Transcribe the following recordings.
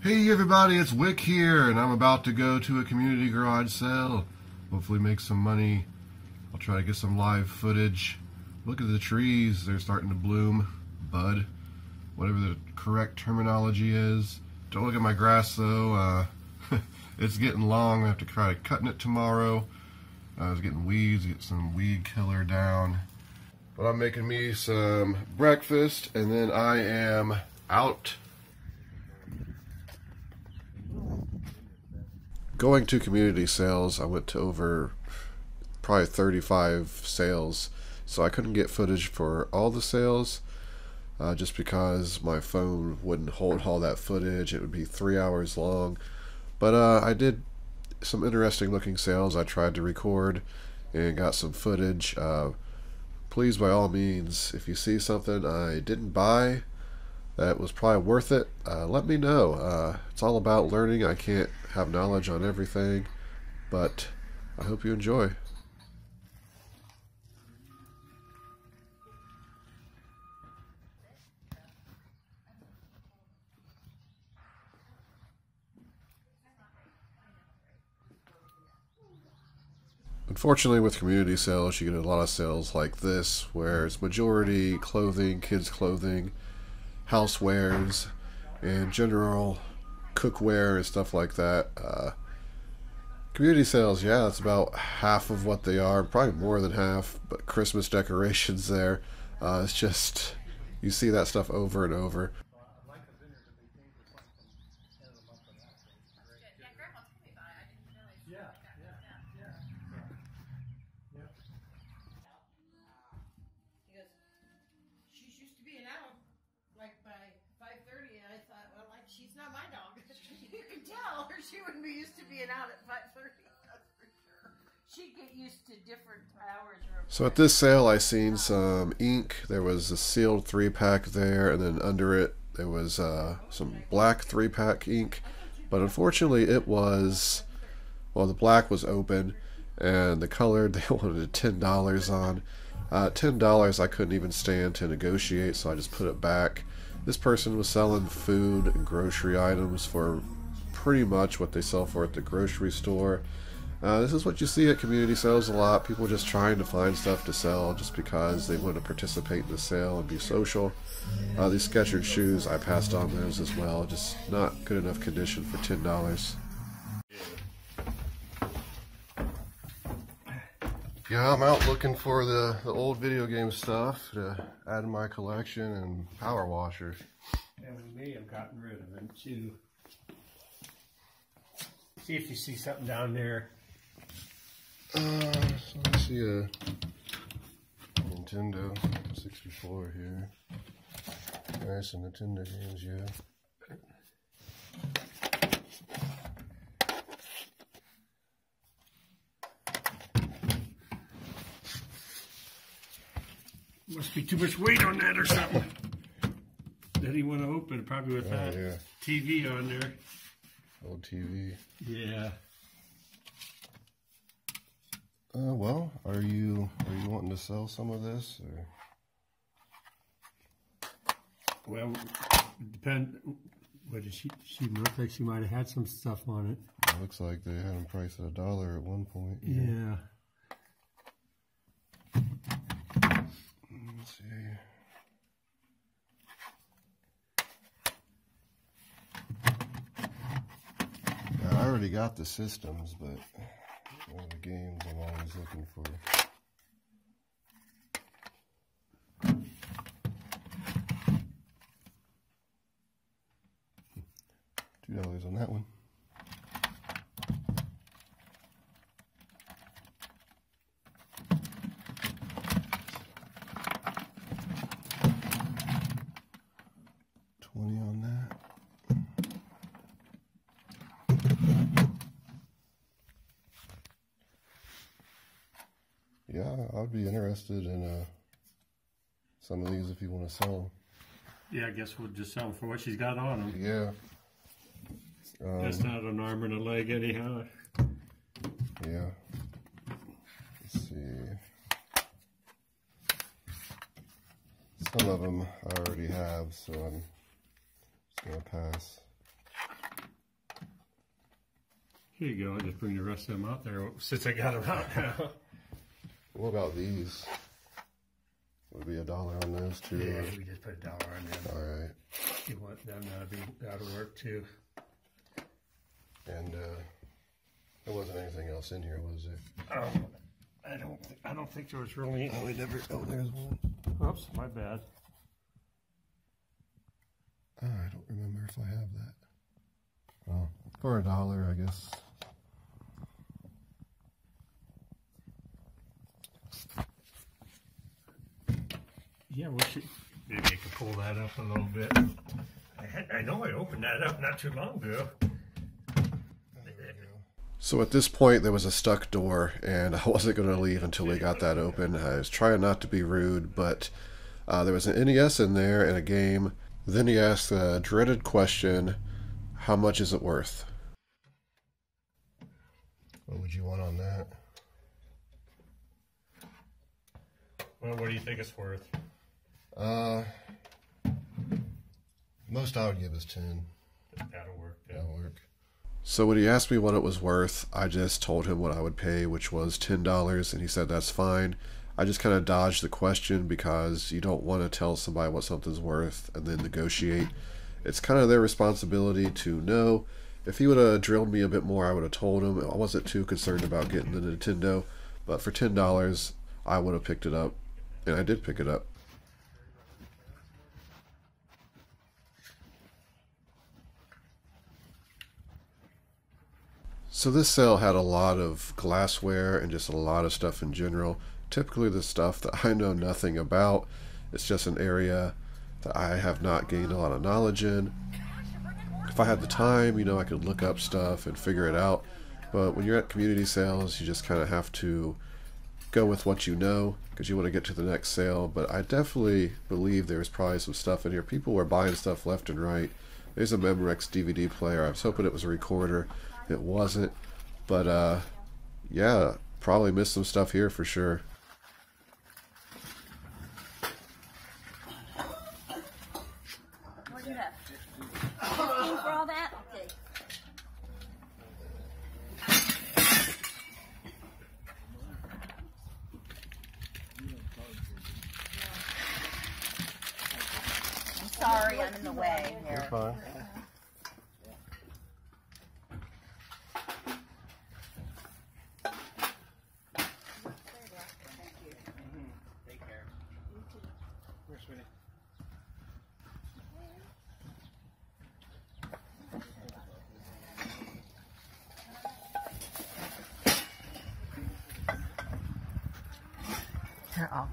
Hey everybody, it's Wick here, and I'm about to go to a community garage sale. Hopefully make some money. I'll try to get some live footage. Look at the trees, they're starting to bloom, bud, whatever the correct terminology is. Don't look at my grass though, it's getting long. I have to try cutting it tomorrow. I was getting weeds, get some weed killer down. But I'm making me some breakfast, and then I am out. Going to community sales, I went to over probably 35 sales, so I couldn't get footage for all the sales just because my phone wouldn't hold all that footage. It would be 3 hours long. But I did some interesting looking sales I tried to record and got some footage. Please, by all means, if you see something I didn't buy that was probably worth it, let me know. It's all about learning. I can't have knowledge on everything, but I hope you enjoy. Unfortunately, with community sales, you get a lot of sales like this, where it's majority clothing, kids' clothing, housewares, and general cookware and stuff like that. Community sales, yeah, that's about half of what they are, probably more than half, but Christmas decorations there. It's just, you see that stuff over and over. She's not my dog. You can tell her she wouldn't be used to being out at 5:30. That's for sure. She'd get used to different hours. So at this sale, I seen some ink. There was a sealed 3-pack there, and then under it there was some black 3-pack ink. But unfortunately, it was, well, the black was open, and the colored they wanted $10 on. $10 I couldn't even stand to negotiate, so I just put it back. This person was selling food and grocery items for pretty much what they sell for at the grocery store. This is what you see at community sales a lot. People just trying to find stuff to sell just because they want to participate in the sale and be social. These Skechers shoes, I passed on those as well. Just not good enough condition for $10. Yeah, I'm out looking for the old video game stuff to add to my collection, and power washers. And we may have gotten rid of them too. See if you see something down there. So I see a Nintendo 64 here. There's some Nintendo games, yeah. Must be too much weight on that or something. That he want to open, probably with that TV on there. Old TV. Yeah. Well, are you wanting to sell some of this, or? Well, it depends. What did she looked like she might have had some stuff on it. It looks like they had them priced at $1 at one point. Yeah. Let's see. Yeah, I already got the systems, but one of the games I'm always looking for. $2 on that one. On that. Yeah, I'd be interested in some of these if you want to sell them. Yeah, I guess we'll just sell them for what she's got on them. Yeah. That's not an arm and a leg anyhow. Yeah. Let's see. Some of them I already have, so I'm just going to pass. There you go. I just bring the rest of them out there since I got them out now. What about these? Would be $1 on those too? Yeah, we just put $1 on them. All right. You want them to be out of work too. And there wasn't anything else in here, was there? I don't think there was really. Oh, we never. Oh, there's one. Oops, my bad. Oh, I don't remember if I have that. Well, for $1, I guess. Yeah, maybe I could pull that up a little bit. I know I opened that up not too long ago. So at this point, there was a stuck door, and I wasn't going to leave until we got that open. I was trying not to be rude, but there was an NES in there and a game. Then he asked the dreaded question, how much is it worth? What would you want on that? Well, what do you think it's worth? Most I would give is 10. That'll work. Yeah. That'll work. So when he asked me what it was worth, I just told him what I would pay, which was $10, and he said that's fine. I just kind of dodged the question because you don't want to tell somebody what something's worth and then negotiate. It's kind of their responsibility to know. If he would have drilled me a bit more, I would have told him. I wasn't too concerned about getting the Nintendo, but for $10, I would have picked it up, and I did pick it up. So this sale had a lot of glassware and just a lot of stuff in general. Typically the stuff that I know nothing about. It's just an area that I have not gained a lot of knowledge in. If I had the time, you know, I could look up stuff and figure it out. But when you're at community sales, you just kind of have to go with what you know because you want to get to the next sale. But I definitely believe there's probably some stuff in here. People were buying stuff left and right. There's a Memorex DVD player. I was hoping it was a recorder. It wasn't, but yeah, probably missed some stuff here for sure. What do you have? 15 for all that? Okay. I'm sorry, I'm in the way here. You're fine. Oh.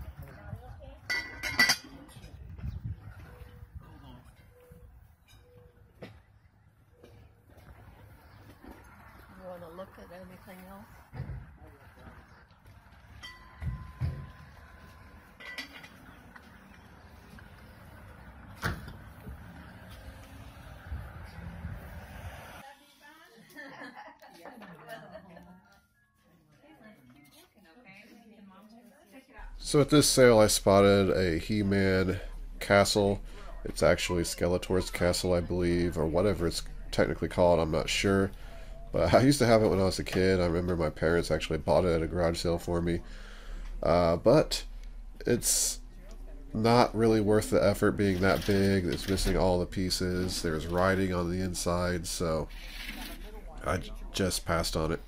You want to look at anything else? So at this sale I spotted a He-Man castle. It's actually Skeletor's castle, I believe, or whatever it's technically called, I'm not sure. But I used to have it when I was a kid. I remember my parents actually bought it at a garage sale for me. But it's not really worth the effort being that big. It's missing all the pieces. There's writing on the inside, so I just passed on it.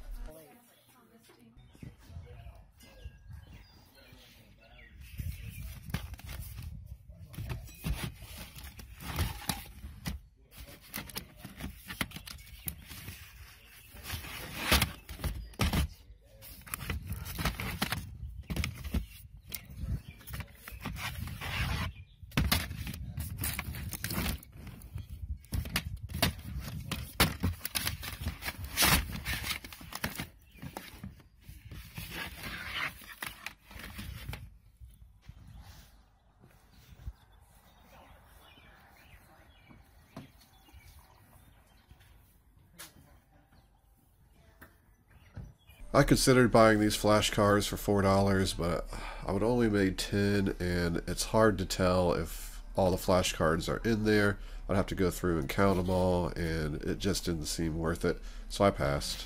I considered buying these flash cards for $4, but I would only made 10, and it's hard to tell if all the flashcards are in there. I'd have to go through and count them all, and it just didn't seem worth it, so I passed.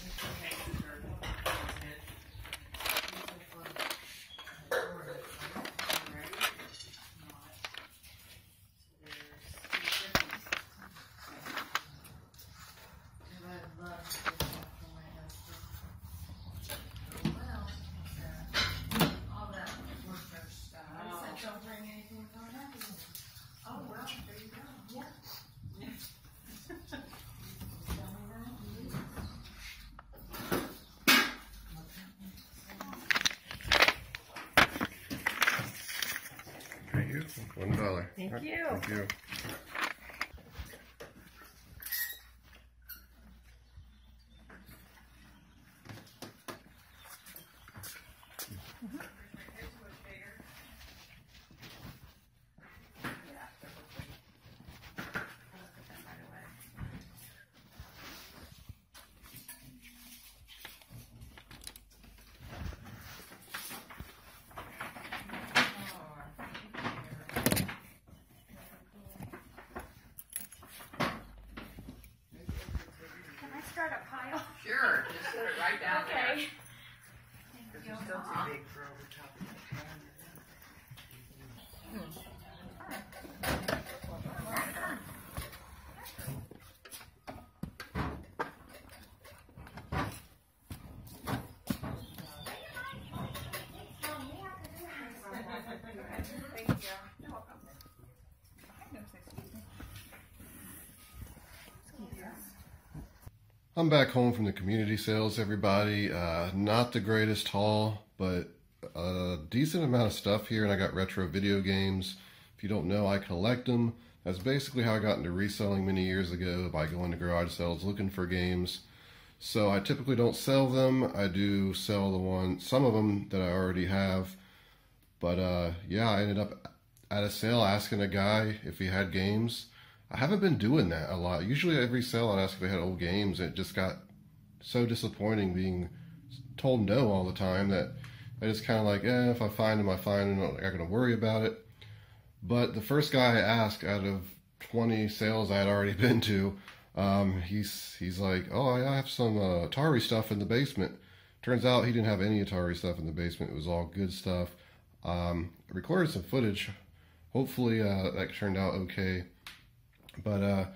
$1. Thank you. Thank you. Start a pile. Sure, just put it right down there. Okay. Because you're still too big for over top of the pan. Thank you. You're welcome. I'm back home from the community sales, everybody. Not the greatest haul, but a decent amount of stuff here, and I got retro video games. If you don't know, I collect them. That's basically how I got into reselling many years ago, by going to garage sales looking for games. So I typically don't sell them. I do sell some of them that I already have. But yeah, I ended up at a sale asking a guy if he had games. I haven't been doing that a lot. Usually every sale I'd ask if they had old games, and it just got so disappointing being told no all the time that I just kind of like, if I find them, I find them. I'm not going to worry about it. But the first guy I asked out of 20 sales I had already been to, he's like, oh, I have some Atari stuff in the basement. Turns out he didn't have any Atari stuff in the basement. It was all good stuff. I recorded some footage. Hopefully that turned out okay. But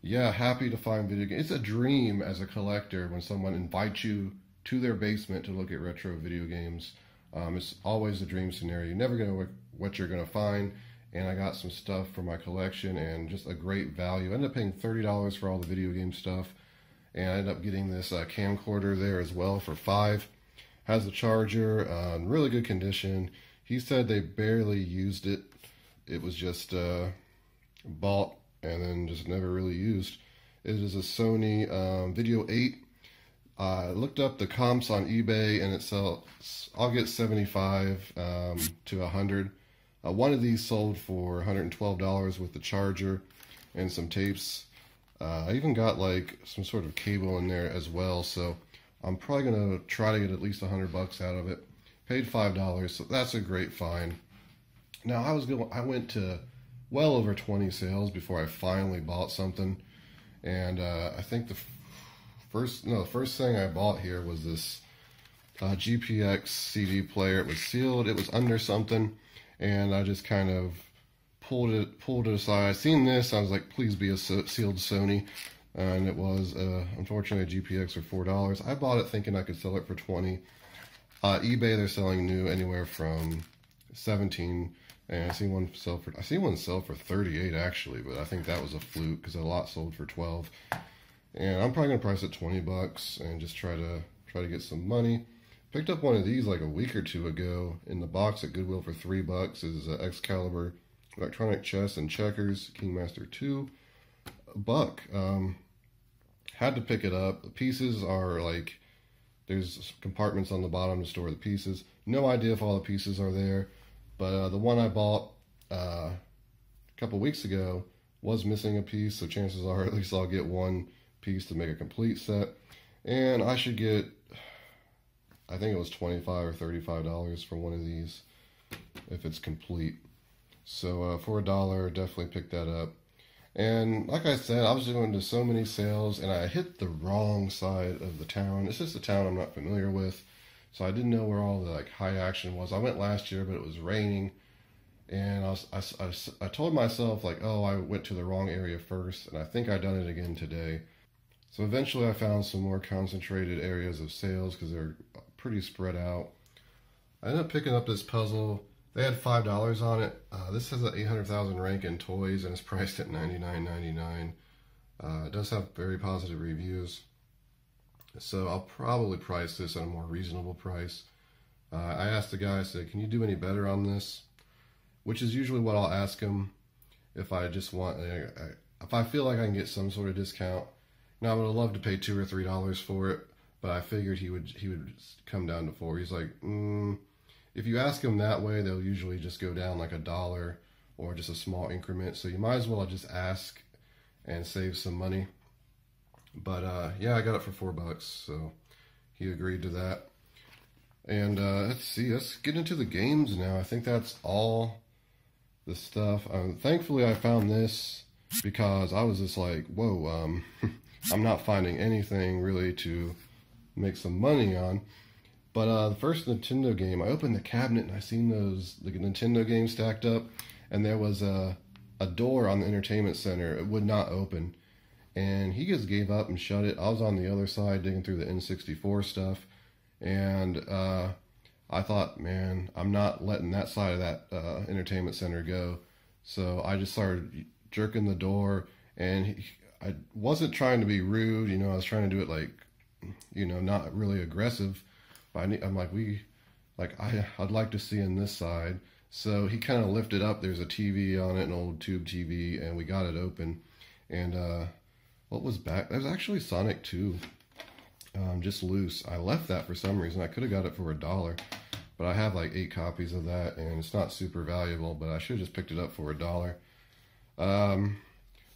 yeah, happy to find video games. It's a dream as a collector when someone invites you to their basement to look at retro video games. It's always a dream scenario. You never know what you're going to find. And I got some stuff for my collection and just a great value. I ended up paying $30 for all the video game stuff. And I ended up getting this camcorder there as well for $5. Has a charger, in really good condition. He said they barely used it. It was just bought and then just never really used. It is a Sony Video 8. I looked up the comps on eBay, and it sells, I'll get 75 to 100. One of these sold for $112 with the charger and some tapes. I even got like some sort of cable in there as well, so I'm probably gonna try to get at least $100 out of it. Paid $5, so that's a great find. Now I went to well over 20 sales before I finally bought something, and I think the first thing I bought here was this GPX CD player. It was sealed. It was under something, and I just kind of pulled it aside. I seen this. I was like, please be a sealed Sony, and it was unfortunately a GPX for $4. I bought it thinking I could sell it for $20. eBay, they're selling new anywhere from $17. And I see one sell for $38 actually, but I think that was a fluke because a lot sold for $12. And I'm probably gonna price it $20 and just try to get some money. Picked up one of these like a week or two ago in the box at Goodwill for $3. Is Excalibur Electronic Chess and Checkers Kingmaster 2. $1. Had to pick it up. The pieces are like, there's compartments on the bottom to store the pieces. No idea if all the pieces are there. But the one I bought a couple weeks ago was missing a piece, so chances are at least I'll get one piece to make a complete set. And I should get, I think it was $25 or $35 for one of these if it's complete. So for $1, definitely picked that up. And like I said, I was going to so many sales, and I hit the wrong side of the town. It's just a town I'm not familiar with, so I didn't know where all the like high action was. I went last year, but it was raining, and I told myself like, oh, I went to the wrong area first, and I think I done it again today. So eventually I found some more concentrated areas of sales because they're pretty spread out. I ended up picking up this puzzle. They had $5 on it. This has an 800,000 rank in toys and it's priced at $99.99. It does have very positive reviews. So I'll probably price this at a more reasonable price. I asked the guy, I said, can you do any better on this? Which is usually what I'll ask him if I just want, if I feel like I can get some sort of discount. Now I would have loved to pay $2 or $3 for it, but I figured he would come down to $4. He's like, if you ask them that way, they'll usually just go down like $1 or just a small increment. So you might as well just ask and save some money. But yeah, I got it for $4, so he agreed to that. And let's see, let's get into the games now. I think that's all the stuff. Thankfully, I found this because I was just like, whoa, I'm not finding anything really to make some money on. But the first Nintendo game, I opened the cabinet and I seen the Nintendo games stacked up, and there was a door on the entertainment center. It would not open, and he just gave up and shut it. I was on the other side digging through the N64 stuff, and I thought, man, I'm not letting that side of that entertainment center go. So I just started jerking the door, and I wasn't trying to be rude, you know, I was trying to do it like, you know, not really aggressive. But I'm like, I'd like to see in this side. So he kind of lifted up, there's a TV on it, an old tube TV, and we got it open. And what was back? That was actually Sonic 2, just loose. I left that for some reason. I could have got it for $1, but I have like 8 copies of that, and it's not super valuable, but I should have just picked it up for $1.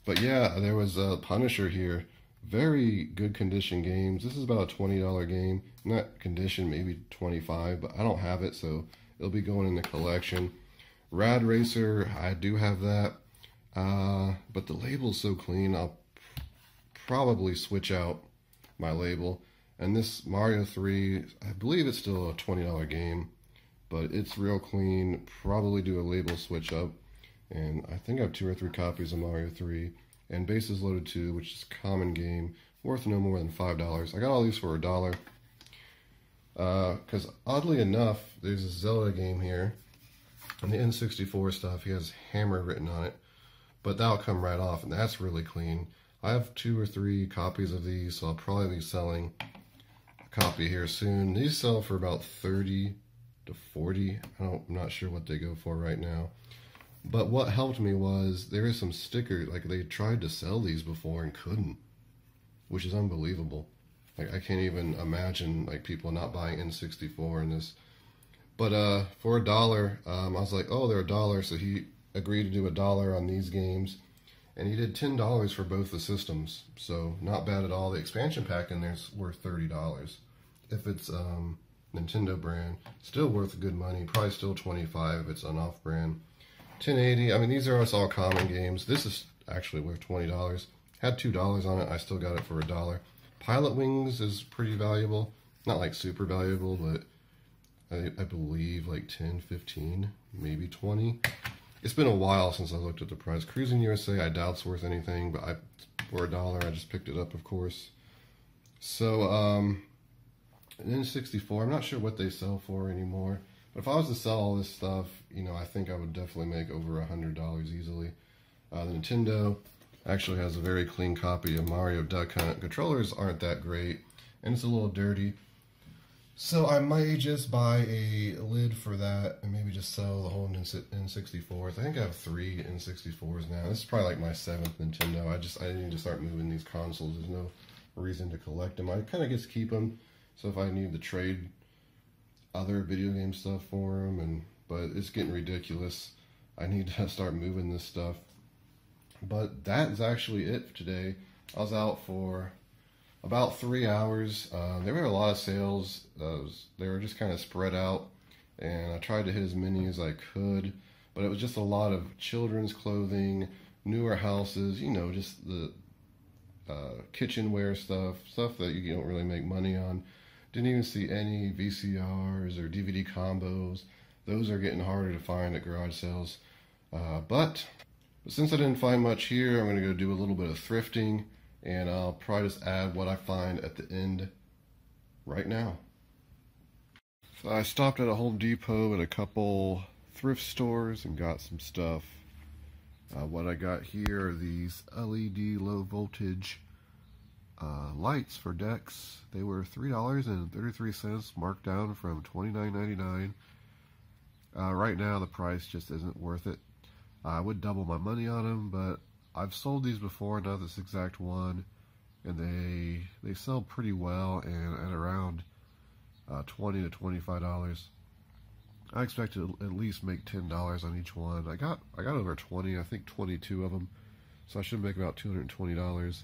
But yeah, there was a Punisher here. Very good condition games. This is about a $20 game. Not condition, maybe 25, but I don't have it, so it'll be going in the collection. Rad Racer, I do have that. But the label's so clean, I'll probably switch out my label. And this Mario 3, I believe it's still a $20 game, but it's real clean. Probably do a label switch up. And I think I have 2 or 3 copies of Mario 3. And Bases Loaded 2, which is a common game, worth no more than $5. I got all these for $1. Because oddly enough, there's a Zelda game here. And the N64 stuff, he has Hammer written on it. But that'll come right off, and that's really clean. I have 2 or 3 copies of these, so I'll probably be selling a copy here soon. These sell for about 30 to 40. I'm not sure what they go for right now. But what helped me was there is some stickers, like they tried to sell these before and couldn't, which is unbelievable. Like I can't even imagine like people not buying N64 in this. But for $1, I was like, oh, they're $1, so he agreed to do $1 on these games, and he did $10 for both the systems, so not bad at all. The expansion pack in there's worth $30. If it's Nintendo brand, still worth good money. Probably still $25 if it's an off-brand. 1080. I mean, these are all common games. This is actually worth $20. Had $2 on it. I still got it for $1. Pilot Wings is pretty valuable. Not like super valuable, but I believe like 10, 15, maybe 20. It's been a while since I looked at the price. Cruising USA, I doubt it's worth anything, but for $1, I just picked it up, of course. So, an N64, I'm not sure what they sell for anymore. But if I was to sell all this stuff, you know, I think I would definitely make over $100 easily. The Nintendo actually has a very clean copy of Mario Duck Hunt. Controllers aren't that great, and it's a little dirty. So I might just buy a lid for that and maybe just sell the whole N64s. I think I have 3 N64s now. This is probably like my 7th Nintendo. I need to start moving these consoles. There's no reason to collect them. I kind of just keep them, so if I need to trade other video game stuff for them, but it's getting ridiculous. I need to start moving this stuff. But that is actually it for today. I was out for about 3 hours. There were a lot of sales. They were just kind of spread out, and I tried to hit as many as I could. but it was just a lot of children's clothing, newer houses, you know, just the kitchenware stuff that you don't really make money on. Didn't even see any VCRs or DVD combos. Those are getting harder to find at garage sales. But since I didn't find much here, I'm going to go do a little bit of thrifting, and I'll probably just add what I find at the end right now. So I stopped at a Home Depot and a couple thrift stores and got some stuff. What I got here are these LED low voltage lights for decks. They were $3.33 marked down from $29.99. Right now the price just isn't worth it. I would double my money on them, but I've sold these before, not this exact one, and they sell pretty well, and at around $20 to $25. I expect to at least make $10 on each one. I got over 20, I think 22 of them, so I should make about $220.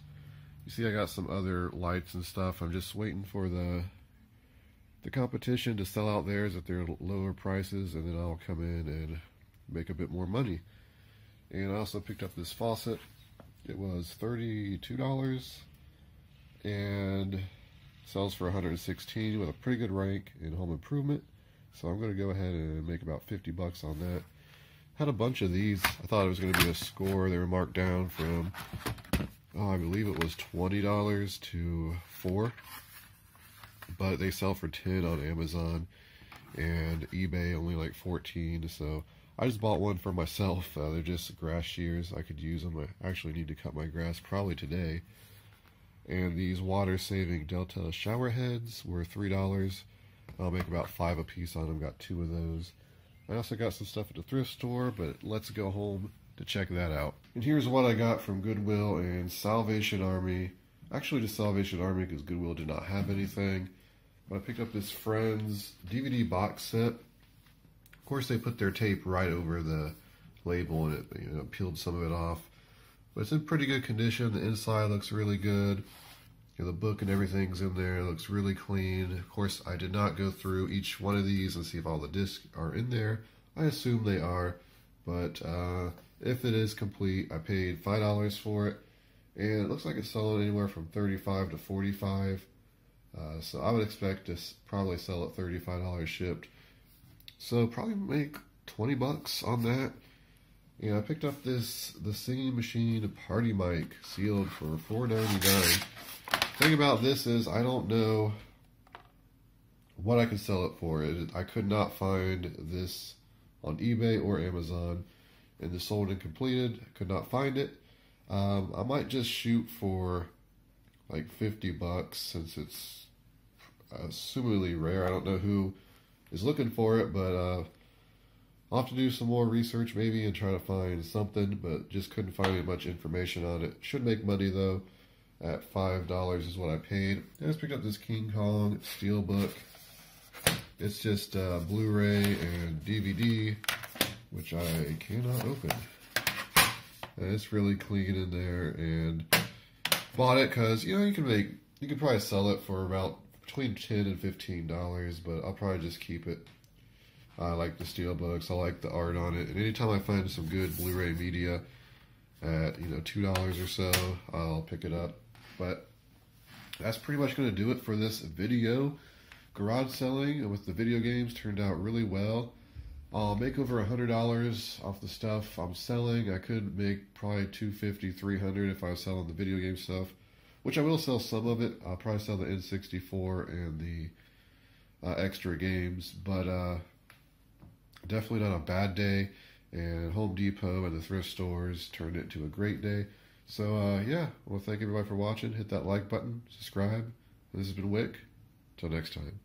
You see, I got some other lights and stuff. I'm just waiting for the competition to sell out theirs at their lower prices, and then I'll come in and make a bit more money. And I also picked up this faucet. It was $32 and sells for $116 with a pretty good rank in home improvement. So I'm going to go ahead and make about 50 bucks on that. Had a bunch of these. I thought it was going to be a score. They were marked down from, I believe it was $20 to $4. But they sell for $10 on Amazon, and eBay only like $14. So I just bought one for myself. They're just grass shears. I could use them. I actually need to cut my grass probably today. And these water-saving Delta shower heads were $3. I'll make about 5 a piece on them. Got 2 of those. I also got some stuff at the thrift store, but let's go home to check that out. And here's what I got from Goodwill and Salvation Army. Actually, just Salvation Army, because Goodwill did not have anything. But I picked up this Friends DVD box set. Of course, they put their tape right over the label, and it peeled some of it off. But it's in pretty good condition. The inside looks really good. The book and everything's in there. It looks really clean. Of course, I did not go through each one of these and see if all the discs are in there. I assume they are, but if it is complete, I paid $5 for it, and it looks like it's selling anywhere from $35 to $45. So I would expect to probably sell at $35 shipped. So probably make 20 bucks on that. And I picked up the Singing Machine Party Mic sealed for $4.99. Thing about this is I don't know what I could sell it for. I could not find this on eBay or Amazon, and the sold and completed. Could not find it. I might just shoot for like 50 bucks since it's assumedly rare. I don't know who is looking for it, but I'll have to do some more research maybe and try to find something, but just couldn't find much information on it. Should make money though. At $5 is what I paid. I just picked up this King Kong Steelbook. It's just Blu-ray and DVD, which I cannot open. And it's really clean in there, and bought it because you could probably sell it for about between $10 and $15, but I'll probably just keep it. I like the Steelbooks. I like the art on it, and anytime I find some good Blu-ray media at $2 or so, I'll pick it up. But that's pretty much going to do it for this video. Garage selling with the video games turned out really well. I'll make over $100 off the stuff I'm selling. I could make probably $250, $300 if I was selling the video game stuff, which I will sell some of it. I'll probably sell the N64 and the extra games, but definitely not a bad day. And Home Depot and the thrift stores turned it into a great day. So, yeah, well, thank everybody for watching. Hit that like button, subscribe. This has been Wick. Till next time.